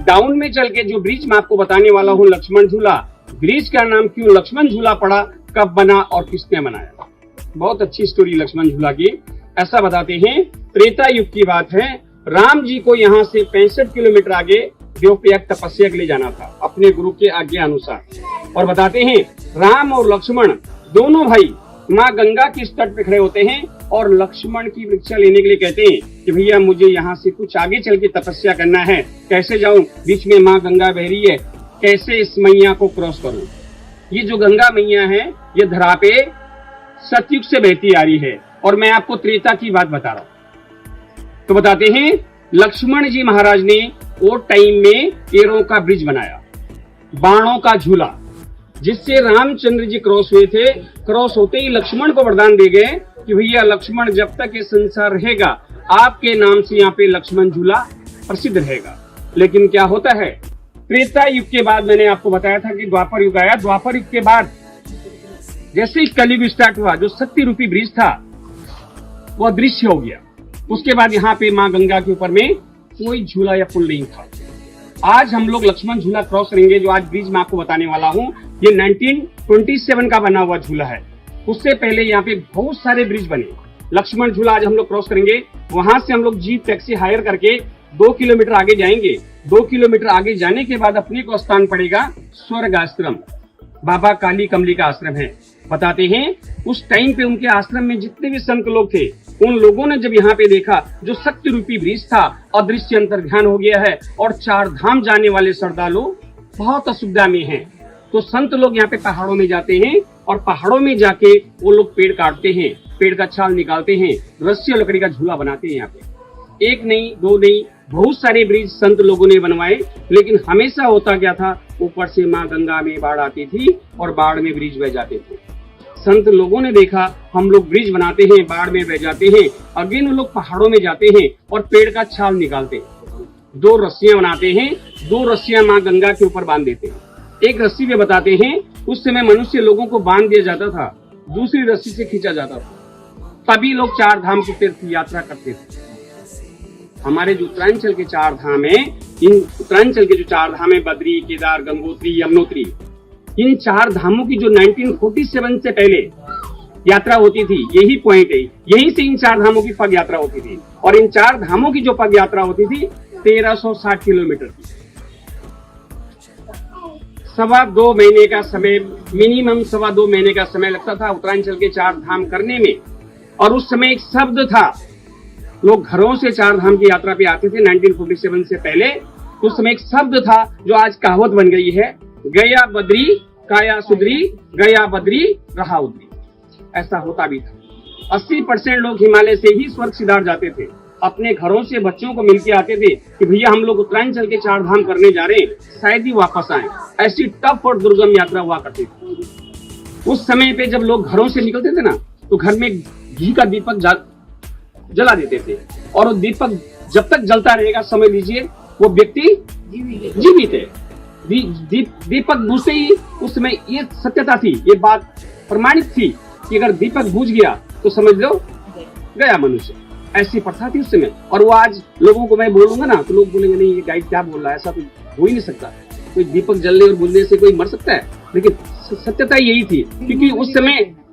Down में चल के जो ब्रिज मैं आपको बताने वाला हूँ लक्ष्मण झूला, ब्रिज का नाम क्यों लक्ष्मण झूला पड़ा, कब बना और किसने बनाया, बहुत अच्छी स्टोरी लक्ष्मण झूला की। ऐसा बताते हैं त्रेता युग की बात है, राम जी को यहाँ से 65 किलोमीटर आगे देवप्रयाग तपस्या के लिए जाना था अपने गुरु के आज्ञा अनुसार। और बताते हैं राम और लक्ष्मण दोनों भाई माँ गंगा के तट पे खड़े होते हैं और लक्ष्मण की परीक्षा लेने के लिए कहते हैं कि भैया मुझे यहाँ से कुछ आगे चल के तपस्या करना है, कैसे जाऊं, बीच में माँ गंगा बह रही है, कैसे इस मैया को क्रॉस करूं। ये जो गंगा मैया है ये धरा पे सतयुग से बहती आ रही है और मैं आपको त्रेता की बात बता रहा हूं। तो बताते हैं लक्ष्मण जी महाराज ने वो टाइम में एरों का ब्रिज बनाया, बाणों का झूला, जिससे रामचंद्र जी क्रॉस हुए थे। क्रॉस होते ही लक्ष्मण को वरदान दे गए कि भैया लक्ष्मण जब तक ये संसार रहेगा आपके नाम से यहाँ पे लक्ष्मण झूला प्रसिद्ध रहेगा। लेकिन क्या होता है, त्रेता युग के बाद मैंने आपको बताया था कि द्वापर युग आया, द्वापर युग के बाद जैसे ही कलयुग स्टार्ट हुआ जो शक्ति रूपी ब्रिज था वह दृश्य हो गया। उसके बाद यहाँ पे माँ गंगा के ऊपर में कोई झूला या पुल नहीं था। आज हम लोग लक्ष्मण झूला क्रॉस करेंगे, जो आज ब्रिज मैं आपको बताने वाला हूँ ये 1927 का बना हुआ झूला है। उससे पहले यहाँ पे बहुत सारे ब्रिज बने। लक्ष्मण झूला आज हम लोग क्रॉस करेंगे, वहां से हम लोग जीप टैक्सी हायर करके 2 किलोमीटर आगे जाएंगे। 2 किलोमीटर आगे जाने के बाद अपने को स्थान पड़ेगा स्वर्ग आश्रम, बाबा काली कमली का आश्रम है। बताते हैं उस टाइम पे उनके आश्रम में जितने भी संत लोग थे उन लोगों ने जब यहाँ पे देखा जो शक्ति रूपी ब्रिज था, अदृश्य अंतर्ध्यान हो गया है और 4 धाम जाने वाले श्रद्धालु बहुत असुविधा में हैं। तो संत लोग यहाँ पे पहाड़ों में जाते हैं और पहाड़ों में जाके वो लोग पेड़ काटते हैं, पेड़ का छाल निकालते हैं, रस्सी और लकड़ी का झूला बनाते हैं। यहाँ पे 1 नहीं 2 नहीं बहुत सारे ब्रिज संत लोगों ने बनवाए। लेकिन हमेशा होता क्या था, ऊपर से माँ गंगा में बाढ़ आती थी और बाढ़ में ब्रिज बह जाते थे। संत लोगों ने देखा हम लोग ब्रिज बनाते हैं, बाढ़ में बह जाते हैं, अगेन लोग पहाड़ों में जाते हैं और पेड़ का छाल निकालते हैं, 2 रस्सियां बनाते हैं, 2 रस्सियां माँ गंगा के ऊपर बांध देते हैं। एक रस्सी पे बताते हैं उस समय मनुष्य लोगों को बांध दिया जाता था, दूसरी रस्सी से खींचा जाता था, तभी लोग 4 धाम की तीर्थ यात्रा करते थे। हमारे जो उत्तरांचल के 4 धाम है, इन उत्तरांचल के जो 4 धाम है बद्री, केदार, गंगोत्री, यमुनोत्री, इन 4 धामों की जो 1947 से पहले यात्रा होती थी, यही पॉइंट है, यहीं से इन 4 धामों की पग यात्रा होती थी। और इन 4 धामों की जो पग यात्रा होती थी 1360 किलोमीटर की। 2.25 महीने का समय, मिनिमम 2.25 महीने का समय लगता था उत्तरांचल के 4 धाम करने में। और उस समय एक शब्द था, लोग घरों से 4 धाम की यात्रा पे आते थे 1947 से पहले। उस समय एक शब्द था जो आज कहावत बन गई है, गया बद्री काया सुधरी, गया बद्री रहा उधरी। ऐसा होता भी था। 80% लोग हिमालय से ही स्वर्ग सिधार जाते थे, अपने घरों से बच्चों को मिलके आते थे कि भैया हम लोग उत्तरांचल के 4 धाम करने जा रहे हैं, शायद ही वापस आए। ऐसी टफ और दुर्गम यात्रा हुआ करती थी। उस समय पे जब लोग घरों से निकलते थे ना तो घर में घी का दीपक जला देते थे और वो दीपक जब तक जलता रहेगा समझ लीजिए वो व्यक्ति जीवित है। दीपक बुझते ही उस समय ये सत्यता थी, ये बात प्रमाणित थी कि अगर दीपक बुझ गया तो समझ लो गया मनुष्य। ऐसी प्रथा थी उस समय। और वो आज लोगों को मैं बोलूंगा ना तो लोग बोलेंगे नहीं ये गाइड क्या बोल रहा है, ऐसा तो हो ही नहीं सकता, कोई दीपक जलने और बुझने से कोई मर सकता है। लेकिन सत्यता यही थी क्योंकि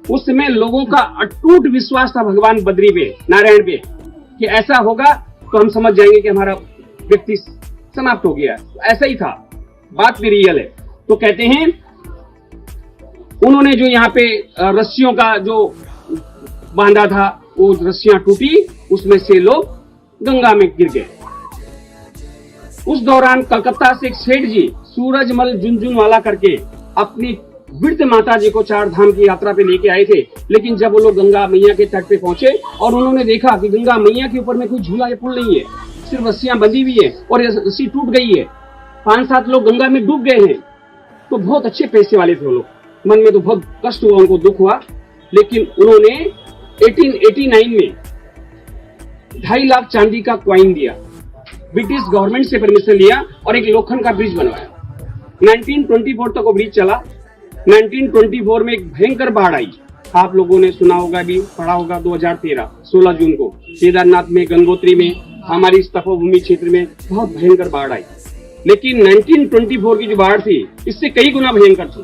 उस समय लोगों का अटूट विश्वास था भगवान बद्री पे, नारायण पे, कि ऐसा होगा तो हम समझ जाएंगे कि हमारा व्यक्ति समाप्त हो गया। ऐसा ही था, बात भी रियल है। तो कहते हैं उन्होंने जो यहाँ पे रस्सियों का जो बांधा था वो रस्सियां टूटी, उसमें से लोग गंगा में गिर गए। उस दौरान कलकत्ता से एक सेठ जी सूरजमल झुनझुनवाला करके अपनी वृद्ध माता जी को 4 धाम की यात्रा पे लेके आए थे। लेकिन जब वो लोग गंगा मैया के तट पे पहुंचे और उन्होंने देखा कि गंगा मैया के ऊपर में कोई झूला या पुल नहीं है, सिर्फ रस्सियां बंधी हुई है और ये रस्सी टूट गई है, 5-7 लोग गंगा में डूब गए हैं। तो बहुत अच्छे पैसे वाले थे वो लोग, मन में तो बहुत कष्ट हुआ, उनको दुख हुआ। लेकिन उन्होंने 1889 में 2.5 लाख चांदी का क्वाइन दिया, ब्रिटिश गवर्नमेंट से परमिशन लिया और एक लोखंड का ब्रिज बनवाया। 1924 तक वो ब्रिज चला। 1924 में एक भयंकर बाढ़ आई, आप लोगों ने सुना होगा, भी पढ़ा होगा। 2013 16 जून को केदारनाथ में, गंगोत्री में, हमारी इस तपोभूमि क्षेत्र में बहुत भयंकर बाढ़ आई। लेकिन 1924 की जो बाढ़ थी इससे कई गुना भयंकर थी।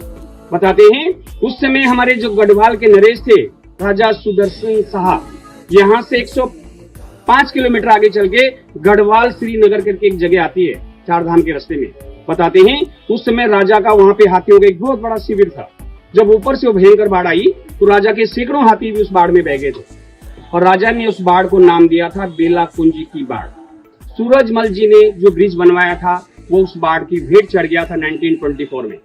बताते हैं उस समय हमारे जो गढ़वाल के नरेश थे राजा सुदर्शन साहब, यहाँ से 105 किलोमीटर आगे चल के गढ़वाल श्रीनगर करके एक जगह आती है चार धाम के रास्ते में। बताते हैं उस समय राजा का वहां पे हाथियों का एक बहुत बड़ा शिविर था। जब ऊपर से वो भयंकर बाढ़ आई तो राजा के सैकड़ों हाथी भी उस बाढ़ में बह गए थे और राजा ने उस बाढ़ को नाम दिया था बेला कुंजी की बाढ़। सूरजमल जी ने जो ब्रिज बनवाया था वो उस बाढ़ की भेंट चढ़ गया था 1924 में।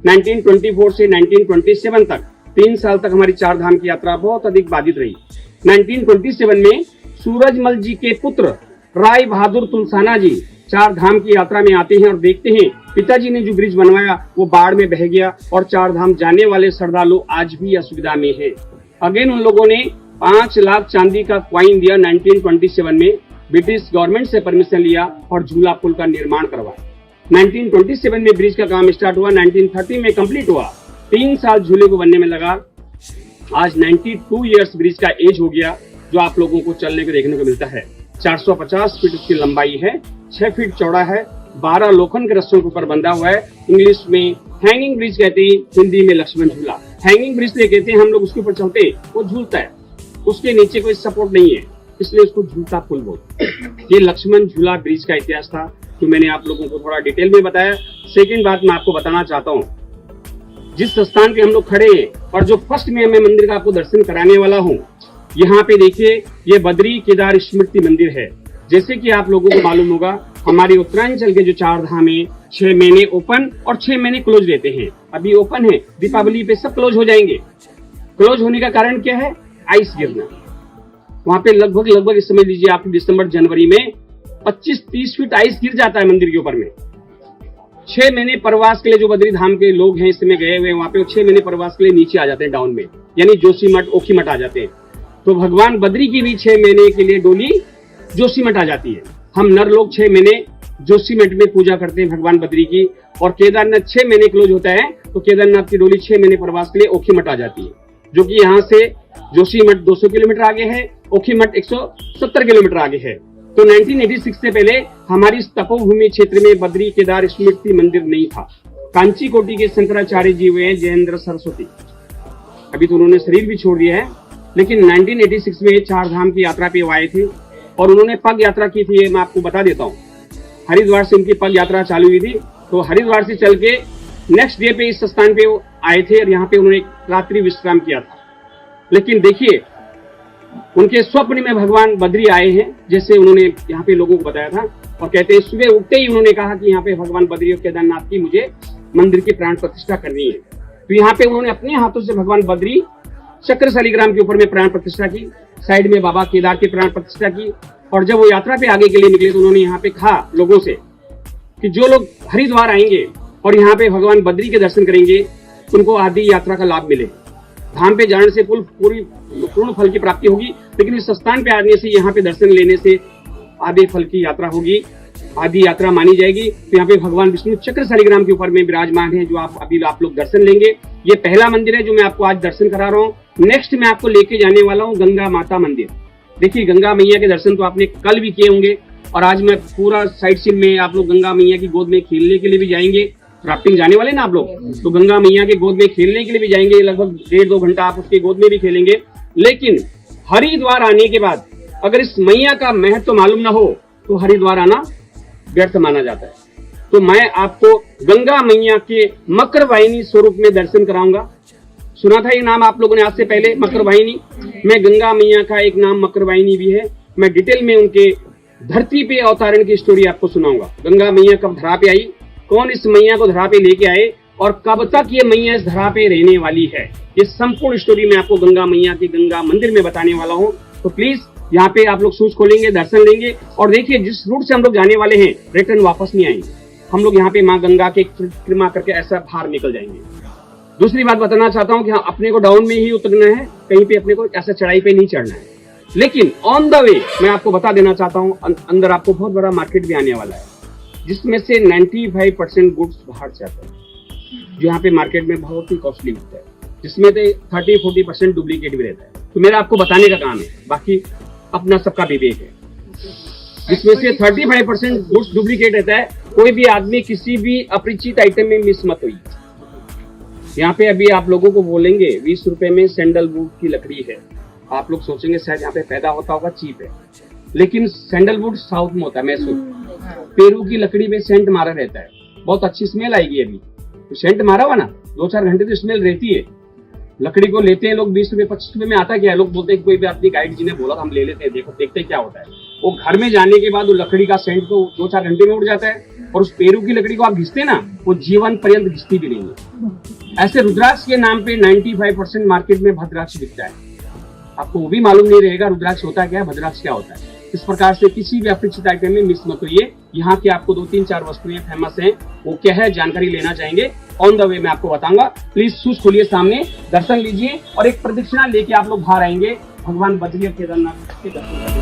1924 से 1927 तक 3 साल तक हमारी चार धाम की यात्रा बहुत अधिक बाधित रही। 1927 में सूरजमल जी के पुत्र राय बहादुर तुलसाना जी चार धाम की यात्रा में आते हैं और देखते हैं पिताजी ने जो ब्रिज बनवाया वो बाढ़ में बह गया और चार धाम जाने वाले श्रद्धालु आज भी असुविधा में है। अगेन उन लोगों ने 5 लाख चांदी का क्वाइन दिया। 1927 में ब्रिटिश गवर्नमेंट से परमिशन लिया और झूला पुल का निर्माण करवाया। 1927 में ब्रिज का काम स्टार्ट हुआ, 1930 में कंप्लीट हुआ। 3 साल झूले को बनने में लगा। आज 92 इयर्स ब्रिज का एज हो गया, जो आप लोगों को चलने को देखने को मिलता है। 450 फीट उसकी लंबाई है, 6 फीट चौड़ा है, 12 लोखंड के रस्सों के ऊपर बंधा हुआ है। इंग्लिश में हैंगिंग ब्रिज कहते हैं, हिंदी में लक्ष्मण झूला। हैंगिंग ब्रिज से कहते हैं हम लोग उसके ऊपर चलते वो झूलता है, उसके नीचे कोई सपोर्ट नहीं है, इसलिए उसको झूलता पुल बोलते हैं। ये लक्ष्मण झूला ब्रिज का इतिहास था जो मैंने आप लोगों को थोड़ा डिटेल में बताया। सेकंड बात मैं आपको बताना चाहता हूँ, जिस स्थान पे हम लोग खड़े हैं और जो फर्स्ट में मैं मंदिर का आपको दर्शन कराने वाला हूँ, यहाँ पे देखिए ये बद्री केदार स्मृति मंदिर है। जैसे कि आप लोगों को मालूम होगा हमारे उत्तरांचल के जो चार धाम है 6 महीने ओपन और 6 महीने क्लोज रहते हैं। अभी ओपन है, दीपावली पे सब क्लोज हो जाएंगे। क्लोज होने का कारण क्या है? आइस गिरना। वहां पे लगभग इस समझ लीजिए आप दिसंबर जनवरी में 25-30 फीट आइस गिर जाता है मंदिर के ऊपर में। 6 महीने प्रवास के लिए जो बद्री धाम के लोग हैं इस समय गए हुए वहां पे 6 महीने प्रवास के लिए नीचे आ जाते हैं डाउन में, यानी जोशीमठ ओखीमठ आ जाते हैं। तो भगवान बद्री की भी 6 महीने के लिए डोली जोशीमठ आ जाती है। हम नर लोग 6 महीने जोशीमठ में पूजा करते हैं भगवान बद्री की। और केदारनाथ 6 महीने क्लोज होता है तो केदारनाथ की डोली 6 महीने प्रवास के लिए ओखीमठ आ जाती है, जो कि यहाँ से जोशीमठ 200 किलोमीटर आगे है, ओखीमठ 170 किलोमीटर आगे है। तो 1986 से पहले हमारी तपोभूमि क्षेत्र में बद्री केदार स्मृति मंदिर नहीं था। कांची कोटि के शंकराचार्य जी हुए हैं जयेंद्र सरस्वती, अभी तो उन्होंने शरीर भी छोड़ दिया है, लेकिन 1986 में चार धाम की यात्रा पे आए थे और उन्होंने पग यात्रा की थी। ये मैं आपको बता देता हूँ, हरिद्वार से उनकी पग यात्रा चालू हुई थी। तो हरिद्वार से चल के नेक्स्ट डे पे इस स्थान पे वो आए थे और यहाँ पे उन्होंने एक रात्रि विश्राम किया था। लेकिन देखिए उनके स्वप्न में भगवान बद्री आए हैं, जैसे उन्होंने यहाँ पे लोगों को बताया था। और कहते हैं सुबह उठते ही उन्होंने कहा कि यहाँ पे भगवान बद्री और केदारनाथ की मुझे मंदिर की प्राण प्रतिष्ठा करनी है। तो यहाँ पे उन्होंने अपने हाथों से भगवान बद्री चक्र शालिग्राम के ऊपर में प्राण प्रतिष्ठा की, साइड में बाबा केदार की प्राण प्रतिष्ठा की। और जब वो यात्रा पे आगे के लिए निकले तो उन्होंने यहाँ पे कहा लोगों से कि जो लोग हरिद्वार आएंगे और यहाँ पे भगवान बद्री के दर्शन करेंगे उनको आदि यात्रा का लाभ मिले। धाम पे जाने से पूर्ण फल की प्राप्ति होगी, लेकिन इस स्थान पे आने से यहाँ पे दर्शन लेने से आधे फल की यात्रा होगी, आदि यात्रा मानी जाएगी। तो यहाँ पे भगवान विष्णु चक्र शालिग्राम के ऊपर में विराजमान है, जो आप लोग दर्शन लेंगे। ये पहला मंदिर है जो मैं आपको आज दर्शन करा रहा हूँ। नेक्स्ट मैं आपको लेके जाने वाला हूँ गंगा माता मंदिर। देखिए गंगा मैया के दर्शन तो आपने कल भी किए होंगे और आज मैं पूरा साइट सीन में आप लोग गंगा मैया की गोद में खेलने के लिए भी जाएंगे। राफ्टिंग जाने वाले ना आप लोग, तो गंगा मैया के गोद में खेलने के लिए भी जाएंगे। लगभग 1.5-2 घंटा आप उसके गोद में भी खेलेंगे। लेकिन हरिद्वार आने के बाद अगर इस मैया का महत्व मालूम ना हो तो हरिद्वार आना व्यर्थ माना जाता है। तो मैं आपको गंगा मैया के मकरवाहिनी स्वरूप में दर्शन कराऊंगा। सुना था ये नाम आप लोगों ने आज से पहले, मकरवाहिनी। मैं गंगा मैया का एक नाम मकरवाहिनी भी है। मैं डिटेल में उनके धरती पे अवतारण की स्टोरी आपको सुनाऊंगा। गंगा मैया कब धरा पे आई, कौन इस मैया को धरा पे लेके आए और कब तक ये मैया इस धरा पे रहने वाली है, ये संपूर्ण स्टोरी मैं आपको गंगा मैया के गंगा मंदिर में बताने वाला हूँ। तो प्लीज यहाँ पे आप लोग शूज खोलेंगे, दर्शन लेंगे। और देखिए जिस रूट से हम लोग जाने वाले हैं रिटर्न वापस नहीं आएंगे हम लोग। यहाँ पे माँ गंगा के कृपा करके ऐसा बाहर निकल जाएंगे। दूसरी बात बताना चाहता हूँ कि हाँ अपने को डाउन में ही उतरना है, कहीं पे अपने को ऐसा चढ़ाई पे नहीं चढ़ना है। लेकिन ऑन द वे मैं आपको बता देना चाहता हूँ अंदर आपको बहुत बड़ा मार्केट भी आने वाला है, जिसमें से 95% गुड्स बाहर से आता है, जो यहाँ पे मार्केट में बहुत ही कॉस्टली होता है, जिसमें 30-40% डुप्लीकेट भी रहता है। तो मेरा आपको बताने का काम है, बाकी अपना सबका विवेक है। जिसमें से 35% गुड्स डुप्लीकेट रहता है कोई भी आदमी किसी भी अपरिचित आइटम में मिस मत होइए। यहाँ पे अभी आप लोगों को बोलेंगे 20 रुपए में सैंडलवुड की लकड़ी है। आप लोग सोचेंगे शायद यहाँ पे पैदा होता होगा, चीप है, लेकिन सैंडलवुड साउथ में होता है, मैसूर। पेरू की लकड़ी में सेंट मारा रहता है, बहुत अच्छी स्मेल आएगी। अभी तो सेंट मारा हुआ ना 2-4 घंटे तो स्मेल रहती है। लकड़ी को लेते हैं लोग 20 रुपए 25 रुपए में। आता क्या है, लोग बोलते हैं कोई भी अपनी गाइड जी ने बोला हम ले लेते हैं, देखो देखते क्या होता है। वो घर में जाने के बाद वो लकड़ी का सेंट तो 2-4 घंटे में उड़ जाता है, और उस पेरू की लकड़ी को आप घिसते ना, वो जीवन पर्यंत घिसती भी नहीं है। ऐसे रुद्राक्ष के नाम पे 95% मार्केट में भद्राक्ष बिकता है। आपको वो भी मालूम नहीं रहेगा रुद्राक्ष होता क्या है, भद्राक्ष क्या होता है। इस प्रकार से किसी भी अपरिचित आइटम में मिस मत होइए। यहाँ की आपको 2-3-4 वस्तुएं फेमस हैं, वो क्या है जानकारी लेना चाहेंगे, ऑन द वे मैं आपको बताऊंगा। प्लीज शूज खोलिए, सामने दर्शन लीजिए और एक प्रदक्षिणा लेके आप लोग बाहर आएंगे भगवान बद्री और केदारनाथ के दर्शन।